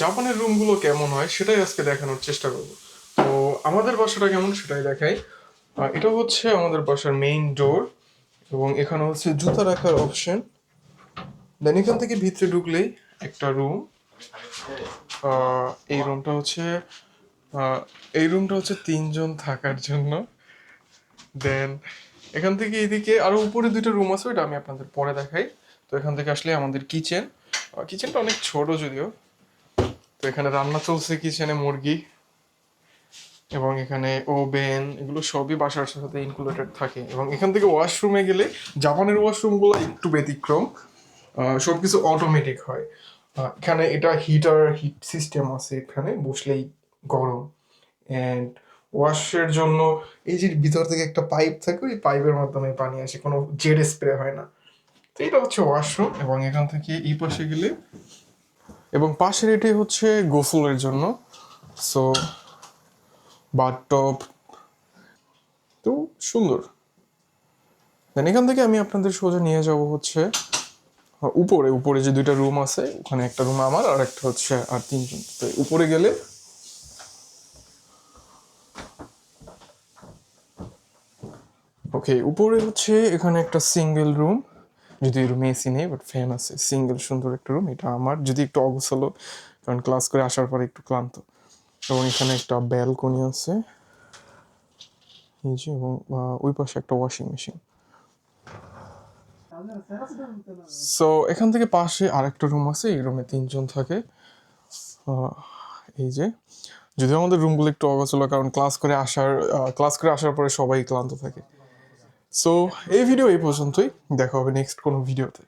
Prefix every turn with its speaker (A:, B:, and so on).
A: জাপানের রুমগুলো কেমন হয় সেটাই আজকে দেখানোর চেষ্টা করব। তো আমাদের বাসাটা কেমন সেটাই দেখাই। এটা হচ্ছে আমাদের বাসার মেইন ডোর, এবং এখানে হচ্ছে জুতা রাখার অপশন। দেন এখান থেকে ভিতরে ঢুকলেই একটা রুম। এই রুমটা হচ্ছে এই রুমটা হচ্ছে তিনজন থাকার জন্য। দেন এখান থেকে এইদিকে আরো উপরে দুইটা রুম আছে, ওইটা আমি আপনাদের পরে দেখাই। তো এখান থেকে আসলে আমাদের কিচেন। কিচেনটা অনেক ছোট যদিও। তো এখানে রান্না চলছে কিচেনে, মুরগি, এবং এখানে ওভেন, এগুলো সবই বাসার সাথে ইনক্লুডেড থাকে। এবং এখান থেকে ওয়াশরুমে গেলে, জাপানের ওয়াশরুমগুলো একটু ব্যতিক্রম, সবকিছু অটোমেটিক হয়। এখানে এটা হিট সিস্টেম আছে, এখানে বসলেই গরম। অ্যান্ড ওয়াশের জন্য এই যে ভিতর থেকে একটা পাইপ থাকে, ওই পাইপের মাধ্যমে পানি আসে, কোনো জেড স্প্রে হয় না। তো এটা হচ্ছে ওয়াশরুম। এবং এখান থেকে এই পাশে গেলে, এবং পাশের এটি হচ্ছে গোসলের জন্য। সো বাথটব, তো সুন্দর। দেন এখান থেকে আমি আপনাদের সোজা নিয়ে যাব হচ্ছে উপরে। উপরে যে দুইটা রুম আছে, ওখানে একটা রুম আমার, আর একটা হচ্ছে আর তিনজন। তো উপরে গেলে ওকে, উপরে হচ্ছে এখানে একটা সিঙ্গেল রুম, যদি রুমে এসি নেই বাট ফ্যান আছে। সিঙ্গেল সুন্দর একটা রুম, এটা আমার। যদি একটু অগোছালো, কারণ ক্লাস করে আসার পরে একটু ক্লান্ত। এবং এখানে একটা ব্যালকনি আছে এই যে, এবং ওই পাশে একটা ওয়াশিং মেশিন। সো এখান থেকে পাশে আরেকটা রুম আছে, এই রুমে তিনজন থাকে। এই যে, যদিও আমাদের রুমগুলো একটু অগোছালো, কারণ ক্লাস করে আসার পরে সবাই ক্লান্ত থাকে। সো এই ভিডিও এই পর্যন্তই, দেখা হবে নেক্সট কোনো ভিডিওতে।